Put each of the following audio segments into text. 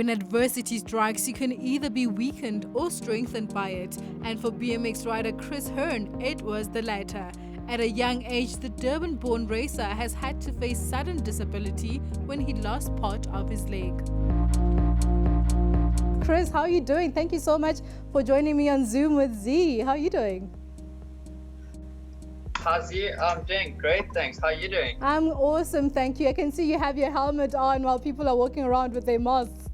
when adversity strikes, you can either be weakened or strengthened by it. And for BMX rider Chris Hearn, it was the latter. At a young age, the Durban-born racer has had to face sudden disability when he lost part of his leg. Chris, how are you doing? Thank you so much for joining me on Zoom with Z. How are you doing? Hi Z, I'm doing great, thanks. How are you doing? I'm awesome, thank you. I can see you have your helmet on while people are walking around with their masks.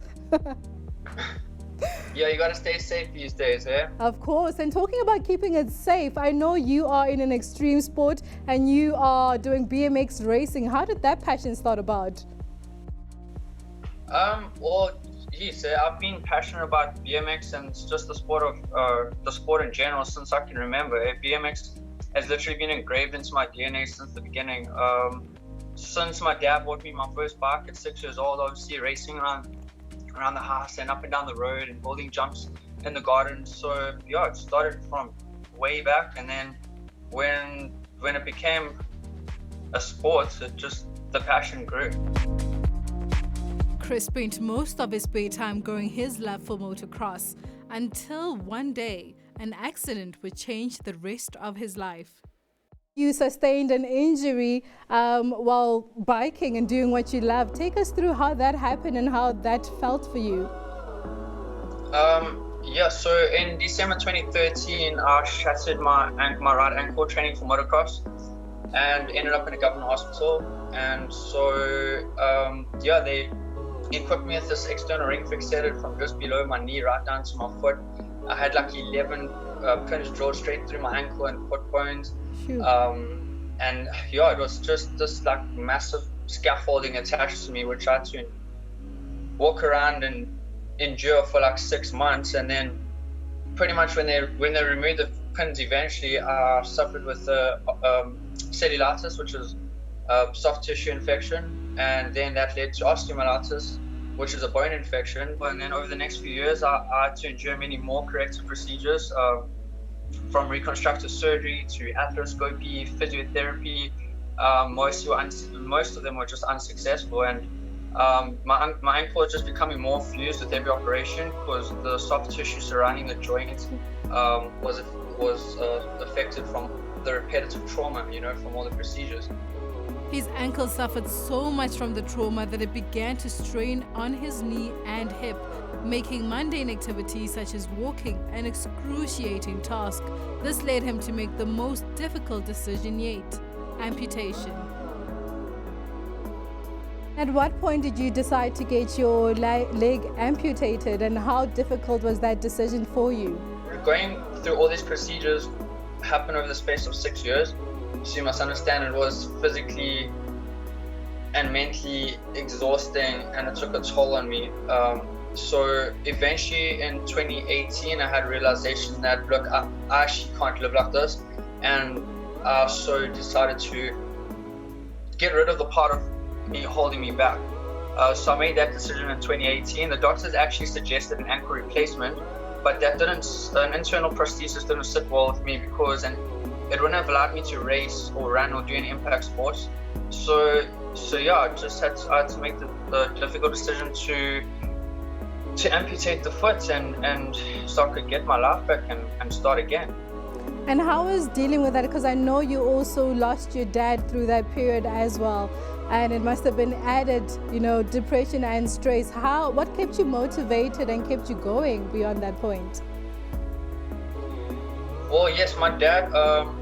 Yeah, you gotta stay safe these days, eh? Of course. And talking about keeping it safe, I know you are in an extreme sport and you are doing BMX racing. How did that passion start about? Well, geez, I've been passionate about BMX and just the sport in general since I can remember. BMX has literally been engraved into my DNA since the beginning. Since my dad bought me my first bike at 6 years old, obviously racing around the house and up and down the road and building jumps in the garden. So yeah, it started from way back, and then when it became a sport, the passion grew. Chris spent most of his spare time growing his love for motocross until one day an accident would change the rest of his life. You sustained an injury while biking and doing what you love. Take us through how that happened and how that felt for you. Yeah, so in December 2013, I shattered my right ankle training for motocross and ended up in a government hospital. And so, yeah, they equipped me with this external ring fixated from just below my knee right down to my foot. I had like 11 pins drilled straight through my ankle and foot bones. And yeah, it was just this like massive scaffolding attached to me, which I had to walk around and endure for like 6 months. And then pretty much when they removed the pins eventually, I suffered with cellulitis, which is a soft tissue infection, and then that led to osteomyelitis, which is a bone infection. And then over the next few years, I had to endure many more corrective procedures, from reconstructive surgery to arthroscopy, physiotherapy. Most of them were just unsuccessful, and my ankle was just becoming more fused with every operation because the soft tissue surrounding the joint was affected from the repetitive trauma, from all the procedures. His ankle suffered so much from the trauma that it began to strain on his knee and hip, making mundane activities such as walking an excruciating task. This led him to make the most difficult decision yet: amputation. At what point did you decide to get your leg amputated, and how difficult was that decision for you? Going through all these procedures happened over the space of 6 years. So you must understand it was physically and mentally exhausting, and it took a toll on me. So eventually in 2018, I had a realization that, look, I actually can't live like this. And I so decided to get rid of the part of me holding me back. So I made that decision in 2018. The doctors actually suggested an ankle replacement, but an internal prosthesis didn't sit well with me because it wouldn't have allowed me to race or run or do any impact sports. So yeah, I had to make the difficult decision to amputate the foot and so I could get my life back and start again. And how was dealing with that? Because I know you also lost your dad through that period as well, and it must have been added, depression and stress. What kept you motivated and kept you going beyond that point? Well, yes, my dad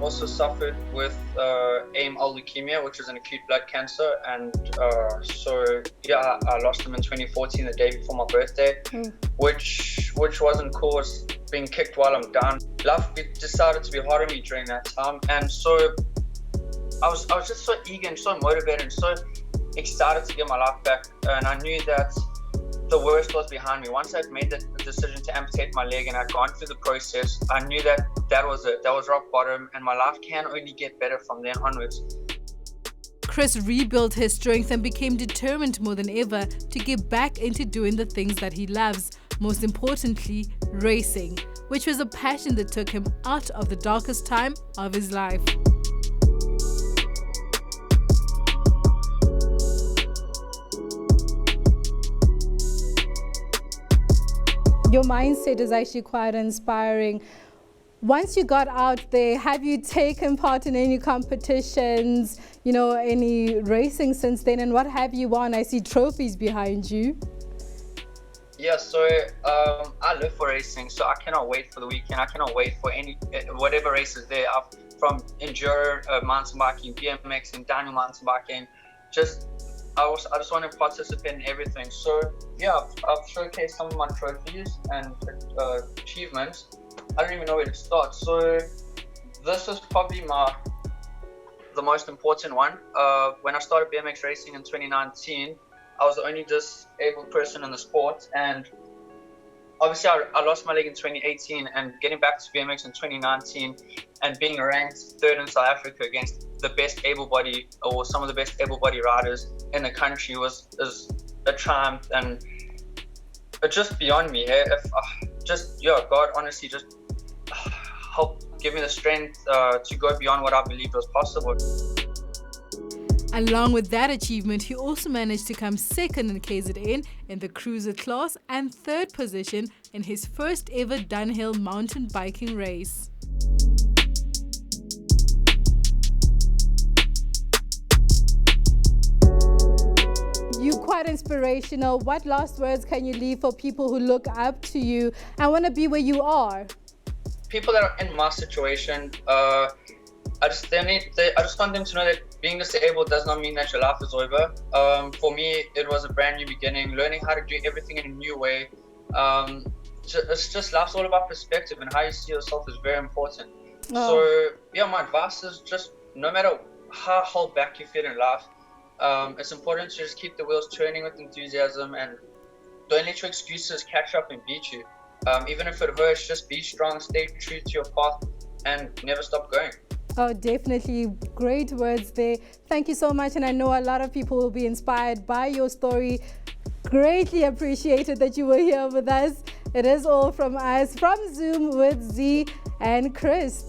also suffered with AML leukemia, which is an acute blood cancer, and so yeah, I lost him in 2014, the day before my birthday, which wasn't cool. It was being kicked while I'm down. Life decided to be hard on me during that time, and so I was just so eager and so motivated and so excited to get my life back, and I knew that the worst was behind me. Once I'd made the decision to amputate my leg and I'd gone through the process, I knew that was it. That was rock bottom, and my life can only get better from then onwards. Chris rebuilt his strength and became determined more than ever to get back into doing the things that he loves, most importantly, racing, which was a passion that took him out of the darkest time of his life. Your mindset is actually quite inspiring. Once you got out there, have you taken part in any competitions, any racing since then? And what have you won? I see trophies behind you. Yeah, so I live for racing, so I cannot wait for the weekend. I cannot wait for whatever races there are, from enduro, mountain biking, BMX, and downhill mountain biking. I just want to participate in everything. So yeah, I've showcased some of my trophies and achievements. I don't even know where to start. So this is probably the most important one. When I started BMX racing in 2019, I was the only disabled person in the sport, and obviously I lost my leg in 2018, and getting back to BMX in 2019 and being ranked third in South Africa against the best able-bodied, or some of the best able-bodied riders in the country is a triumph, and it's just beyond me. God honestly just helped give me the strength to go beyond what I believed was possible. Along with that achievement, he also managed to come second in KZN in the cruiser class and third position in his first ever downhill mountain biking race. You're quite inspirational. What last words can you leave for people who look up to you and want to be where you are? People that are in my situation, I just want them to know that being disabled does not mean that your life is over. For me, it was a brand new beginning, learning how to do everything in a new way. It's just life's all about perspective, and how you see yourself is very important. So yeah, my advice is just, no matter how held back you feel in life, it's important to just keep the wheels turning with enthusiasm, and don't let your excuses catch up and beat you. Even if it hurts, just be strong, stay true to your path, and never stop going. Oh, definitely. Great words there. Thank you so much. And I know a lot of people will be inspired by your story. Greatly appreciated that you were here with us. It is all from us, from Zoom with Z and Chris.